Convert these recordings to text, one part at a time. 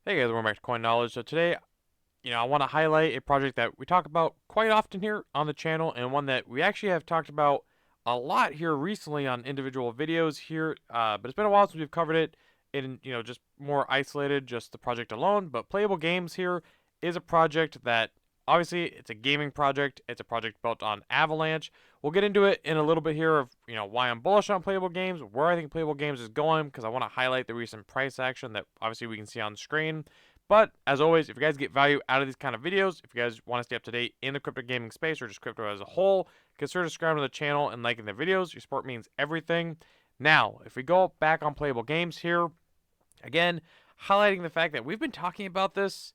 Hey guys, welcome back to Coin Knowledge. So today, I want to highlight a project that we talk about quite often here on the channel, and one that we actually have talked about a lot here recently on individual videos here. But it's been a while since we've covered it in, just more isolated, just the project alone. But Playabull Games here is a project that obviously it's a gaming project. It's a project built on Avalanche. We'll get into it in a little bit here of, why I'm bullish on Playabull Games, where I think Playabull Games is going, because I want to highlight the recent price action that obviously we can see on the screen. But as always, if you guys get value out of these kind of videos, if you guys want to stay up to date in the crypto gaming space or just crypto as a whole, consider subscribing to the channel and liking the videos. Your support means everything. Now, if we go back on Playabull Games here, again, highlighting the fact that we've been talking about this,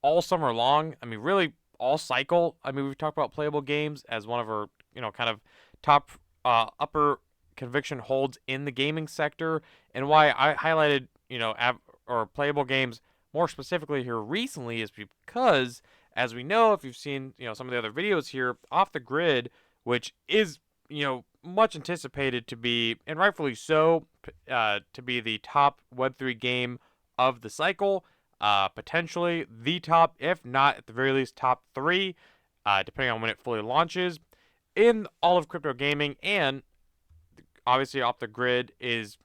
all summer long. Really all cycle. We've talked about Playabull Games as one of our, kind of top upper conviction holds in the gaming sector, and why I highlighted, or Playabull Games more specifically here recently is because, as we know, if you've seen, some of the other videos here, Off the Grid, which is, much anticipated to be, and rightfully so, to be the top Web3 game of the cycle, potentially the top, if not at the very least top three, depending on when it fully launches in all of crypto gaming. And obviously Off the Grid is,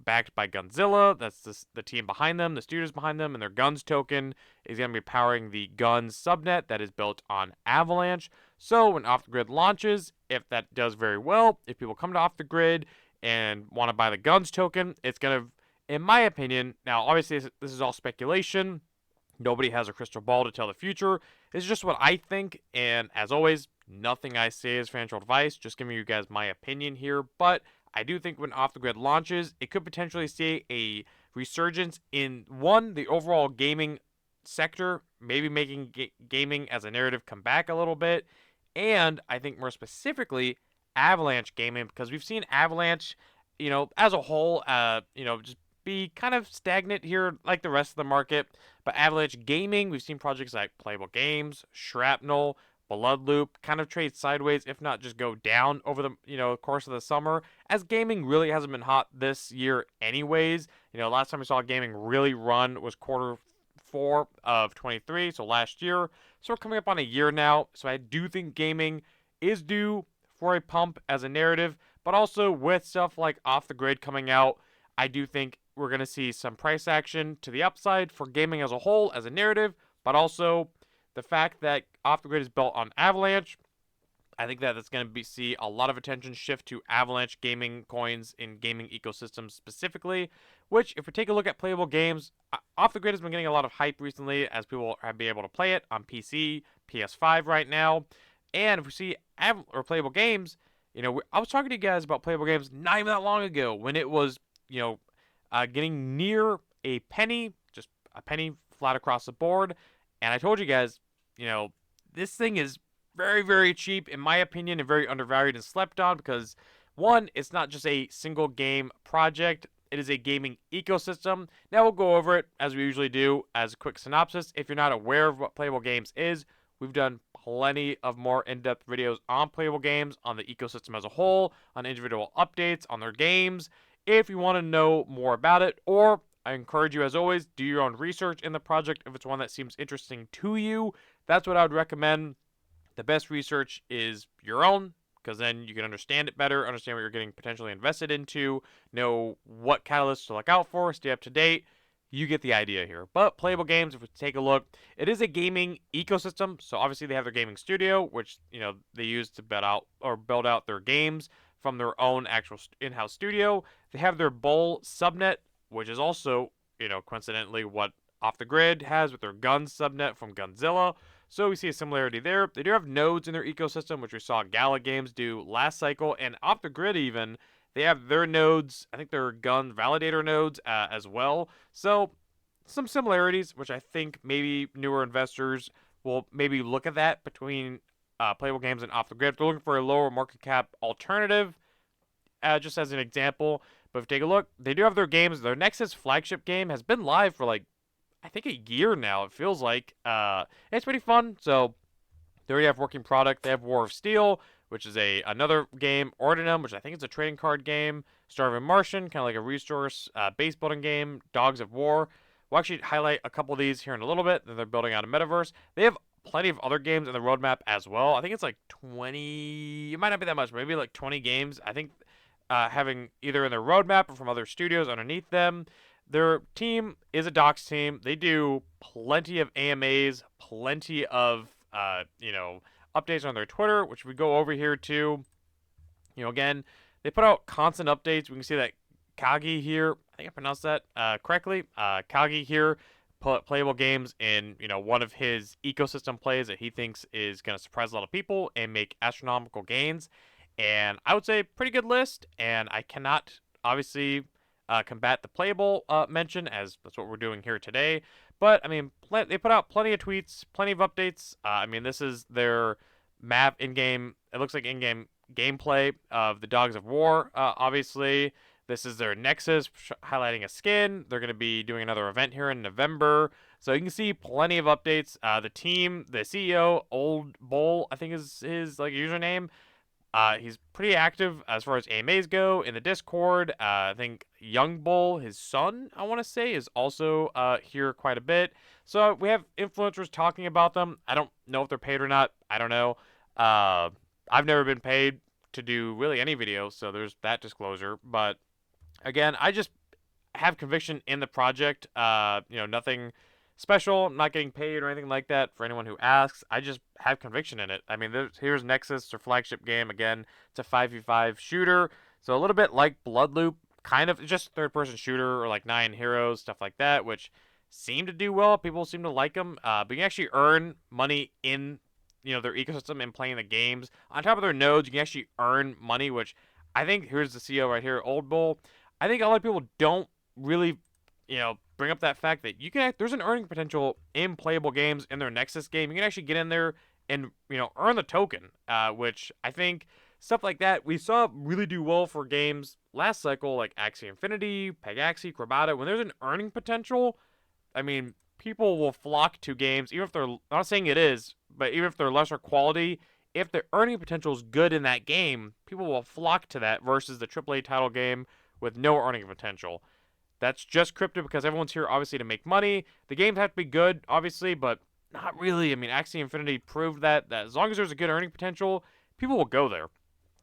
backed by Gunzilla. That's the team behind them, the studios behind them, and their Guns token is going to be powering the Guns subnet that is built on Avalanche. So when Off the Grid launches, if that does very well, if people come to Off the Grid and want to buy the Guns token, it's going to, in my opinion, now obviously this is all speculation. Nobody has a crystal ball to tell the future. It's just what I think, and as always, nothing I say is financial advice, just giving you guys my opinion here. But I do think when Off the Grid launches, it could potentially see a resurgence in, one, the overall gaming sector, maybe making gaming as a narrative come back a little bit, and I think more specifically, Avalanche gaming, because we've seen Avalanche, as a whole, just be kind of stagnant here like the rest of the market. But Avalanche Gaming, we've seen projects like Playabull Games, Shrapnel, Bloodloop kind of trade sideways, if not just go down over the course of the summer, as gaming really hasn't been hot this year anyways. Last time we saw gaming really run was quarter 4 of 23, so last year. So we're coming up on a year now. So I do think gaming is due for a pump as a narrative, but also with stuff like Off the Grid coming out, I do think we're going to see some price action to the upside for gaming as a whole as a narrative, but also the fact that Off the Grid is built on Avalanche. I think that that's going to see a lot of attention shift to Avalanche gaming coins in gaming ecosystems specifically, which, if we take a look at Playabull Games, Off the Grid has been getting a lot of hype recently as people have been able to play it on PC, PS5 right now. And if we see Playabull Games, I was talking to you guys about Playabull Games not even that long ago when it was, getting near a penny, just a penny flat across the board. And I told you guys, this thing is very, very cheap, in my opinion, and very undervalued and slept on because, one, it's not just a single game project, it is a gaming ecosystem. Now we'll go over it as we usually do as a quick synopsis. If you're not aware of what Playabull Games is, we've done plenty of more in-depth videos on Playabull Games, on the ecosystem as a whole, on individual updates, on their games. If you want to know more about it, or I encourage you, as always, do your own research in the project if it's one that seems interesting to you. That's what I would recommend. The best research is your own, because then you can understand it better, understand what you're getting potentially invested into, know what catalysts to look out for, stay up to date. You get the idea here. But Playabull Games, if we take a look, it is a gaming ecosystem. So obviously they have their gaming studio, which they use to build out their games from their own actual in-house studio. They have their Bull subnet, which is also, coincidentally what Off the Grid has with their Guns subnet from Gunzilla. So we see a similarity there. They do have nodes in their ecosystem, which we saw Gala Games do last cycle, and Off the Grid even, they have their nodes, I think they're Gun Validator nodes as well. So some similarities, which I think maybe newer investors will maybe look at that between Playabull Games and Off the Grid. If they're looking for a lower market cap alternative, just as an example. But if you take a look, they do have their games. Their Nexus flagship game has been live for I think a year now, it feels like. It's pretty fun. So they already have working product. They have War of Steel, which is another game. Ordinum, which I think is a trading card game. Starving Martian, kind of like a resource base building game. Dogs of War, We'll actually highlight a couple of these here in a little bit. That they're building out a metaverse. They have plenty of other games in the roadmap as well. I think it's like 20. It might not be that much, but maybe like 20 games. I think having either in their roadmap or from other studios underneath them. Their team is a docs team. They do plenty of AMAs, plenty of updates on their Twitter, which we go over here too. Again, they put out constant updates. We can see that Kagi here, I think I pronounced that correctly. Kagi here put Playabull Games in, one of his ecosystem plays that he thinks is going to surprise a lot of people and make astronomical gains. And I would say pretty good list. And I cannot obviously combat the Playabull mention, as that's what we're doing here today. But I mean, they put out plenty of tweets, plenty of updates. I mean, this is their map in-game. It looks like in-game gameplay of the Dogs of War. Obviously, this is their Nexus highlighting a skin. They're going to be doing another event here in November. So you can see plenty of updates. The team, the CEO, Old Bull, I think is his username. He's pretty active as far as AMAs go in the Discord. I think Young Bull, his son, I want to say, is also here quite a bit. So we have influencers talking about them. I don't know if they're paid or not. I don't know. I've never been paid to do really any video, so there's that disclosure. But again, I just have conviction in the project. Nothing special. I'm not getting paid or anything like that for anyone who asks. I just have conviction in it. I mean, here's Nexus, their flagship game. Again, it's a 5v5 shooter. So a little bit like Bloodloop, kind of just third-person shooter or like Nine Heroes, stuff like that, which seem to do well. People seem to like them. But you can actually earn money in their ecosystem and playing the games. On top of their nodes, you can actually earn money, which I think, here's the CEO right here, Old Bull. I think a lot of people don't really, bring up that fact that there's an earning potential in Playabull Games in their Nexus game. You can actually get in there and, earn the token, which I think stuff like that we saw really do well for games last cycle, like Axie Infinity, Pegaxi, Crobata. When there's an earning potential, I mean, people will flock to games, even if they're, I'm not saying it is, but even if they're lesser quality, if the earning potential is good in that game, people will flock to that versus the AAA title game with no earning potential. That's just crypto because everyone's here obviously to make money. The games have to be good, obviously, but not really. I mean, Axie Infinity proved that as long as there's a good earning potential, people will go there.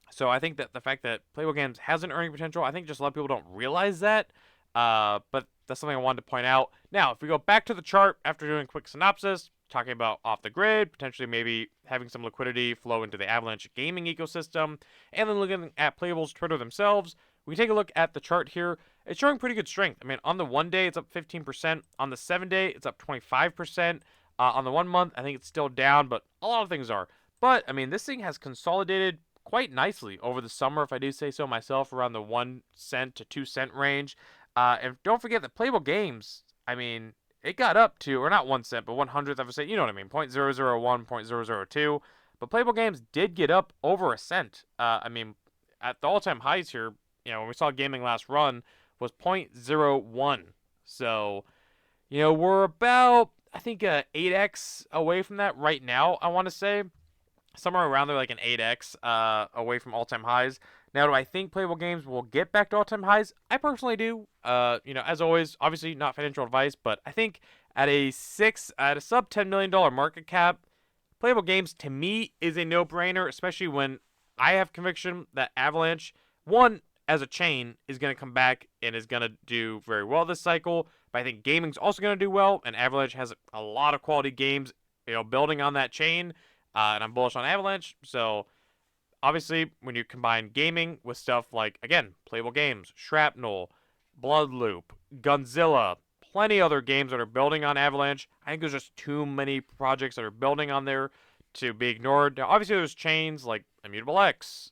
So I think that the fact that Playabull Games has an earning potential, I think just a lot of people don't realize that. But that's something I wanted to point out. Now, if we go back to the chart after doing a quick synopsis, talking about off the grid, potentially maybe having some liquidity flow into the Avalanche gaming ecosystem, and then looking at Playabull's Twitter themselves, we can take a look at the chart here. It's showing pretty good strength. I mean, on the 1 day, it's up 15%. On the 7 day, it's up 25%. On the 1 month, I think it's still down, but a lot of things are. But, I mean, this thing has consolidated quite nicely over the summer, if I do say so myself, around the 1 cent to 2 cent range. And don't forget that Playabull Games, I mean, it got up to, or not 1 cent, but 100th of a cent, you know what I mean, 0.001, 0.002. But Playabull Games did get up over a cent. I mean, at the all-time highs here, when we saw gaming last run, was 0.01. So, we're about, I think, 8x away from that right now, I want to say. Somewhere around there, like an 8x away from all-time highs. Now, do I think Playabull Games will get back to all-time highs? I personally do. As always, obviously not financial advice, but I think at a sub $10 million market cap, Playabull Games, to me, is a no-brainer, especially when I have conviction that Avalanche, one, as a chain, is going to come back and is going to do very well this cycle. But I think gaming's also going to do well, and Avalanche has a lot of quality games, building on that chain. And I'm bullish on Avalanche. So, obviously, when you combine gaming with stuff like, again, Playabull Games, Shrapnel, Bloodloop, Gunzilla, plenty other games that are building on Avalanche, I think there's just too many projects that are building on there to be ignored. Now, obviously, there's chains like Immutable X.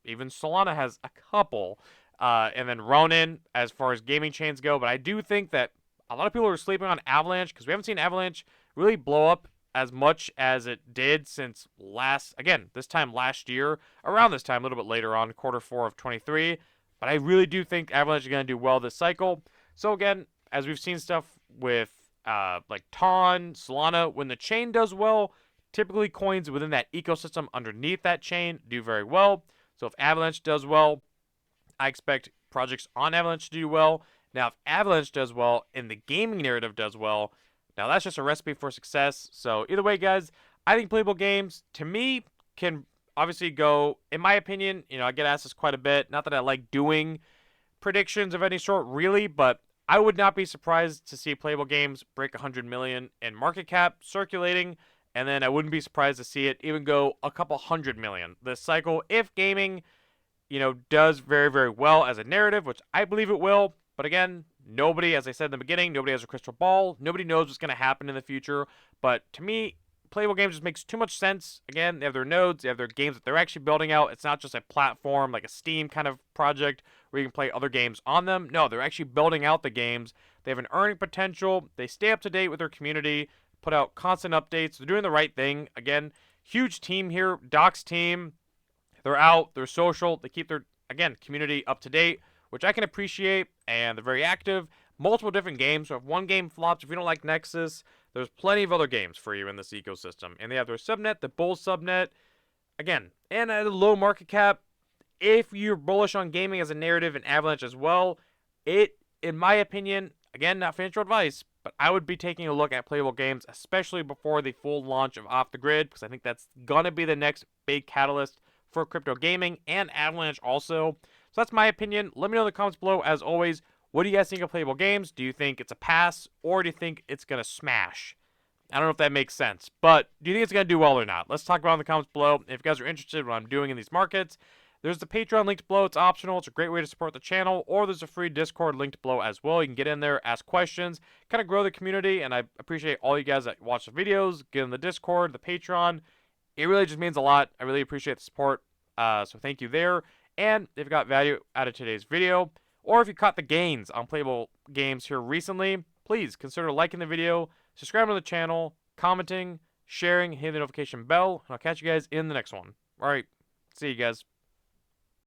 Even Solana has a couple. And then Ronin, as far as gaming chains go. But I do think that a lot of people are sleeping on Avalanche because we haven't seen Avalanche really blow up as much as it did since this time last year, around this time, a little bit later on, Q4 of 23. But I really do think Avalanche is going to do well this cycle. So again, as we've seen stuff with like Ton, Solana, when the chain does well, typically coins within that ecosystem underneath that chain do very well. So if Avalanche does well, I expect projects on Avalanche to do well. Now, if Avalanche does well and the gaming narrative does well, now that's just a recipe for success. So either way, guys, I think Playable Games, to me, can obviously go, in my opinion, I get asked this quite a bit. Not that I like doing predictions of any sort, really, but I would not be surprised to see Playable Games break 100 million in market cap circulating, and then I wouldn't be surprised to see it even go a couple 100 million this cycle if gaming, does very, very well as a narrative, which I believe it will. But again, nobody, as I said in the beginning, nobody has a crystal ball. Nobody knows what's going to happen in the future. But to me, Playable Games just makes too much sense. Again, they have their nodes, they have their games that they're actually building out. It's not just a platform like a Steam kind of project where you can play other games on them. No, they're actually building out the games. They have an earning potential. They stay up to date with their community, put out constant updates. They're doing the right thing. Again, huge team here. Doc's team, they're out, they're social, they keep their, again, community up to date, which I can appreciate, and they're very active. Multiple different games. So if one game flops, if you don't like Nexus, there's plenty of other games for you in this ecosystem. And they have their subnet, the Bull subnet, again, and at a low market cap. If you're bullish on gaming as a narrative and Avalanche as well, in my opinion, again, not financial advice, but I would be taking a look at Playable Games, especially before the full launch of Off the Grid, because I think that's going to be the next big catalyst for crypto gaming and Avalanche also. So that's my opinion. Let me know in the comments below. As always, what do you guys think of Playable Games? Do you think it's a pass, or do you think it's going to smash? I don't know if that makes sense, but do you think it's going to do well or not? Let's talk about it in the comments below. If you guys are interested in what I'm doing in these markets, there's the Patreon linked below. It's optional. It's a great way to support the channel, or there's a free Discord linked below as well. You can get in there, ask questions, kind of grow the community, and I appreciate all you guys that watch the videos, get in the Discord, the Patreon. It really just means a lot. I really appreciate the support, so thank you there. And if you got value out of today's video, or if you caught the gains on Playable Games here recently, please consider liking the video, subscribing to the channel, commenting, sharing, hitting the notification bell, and I'll catch you guys in the next one. All right, see you guys.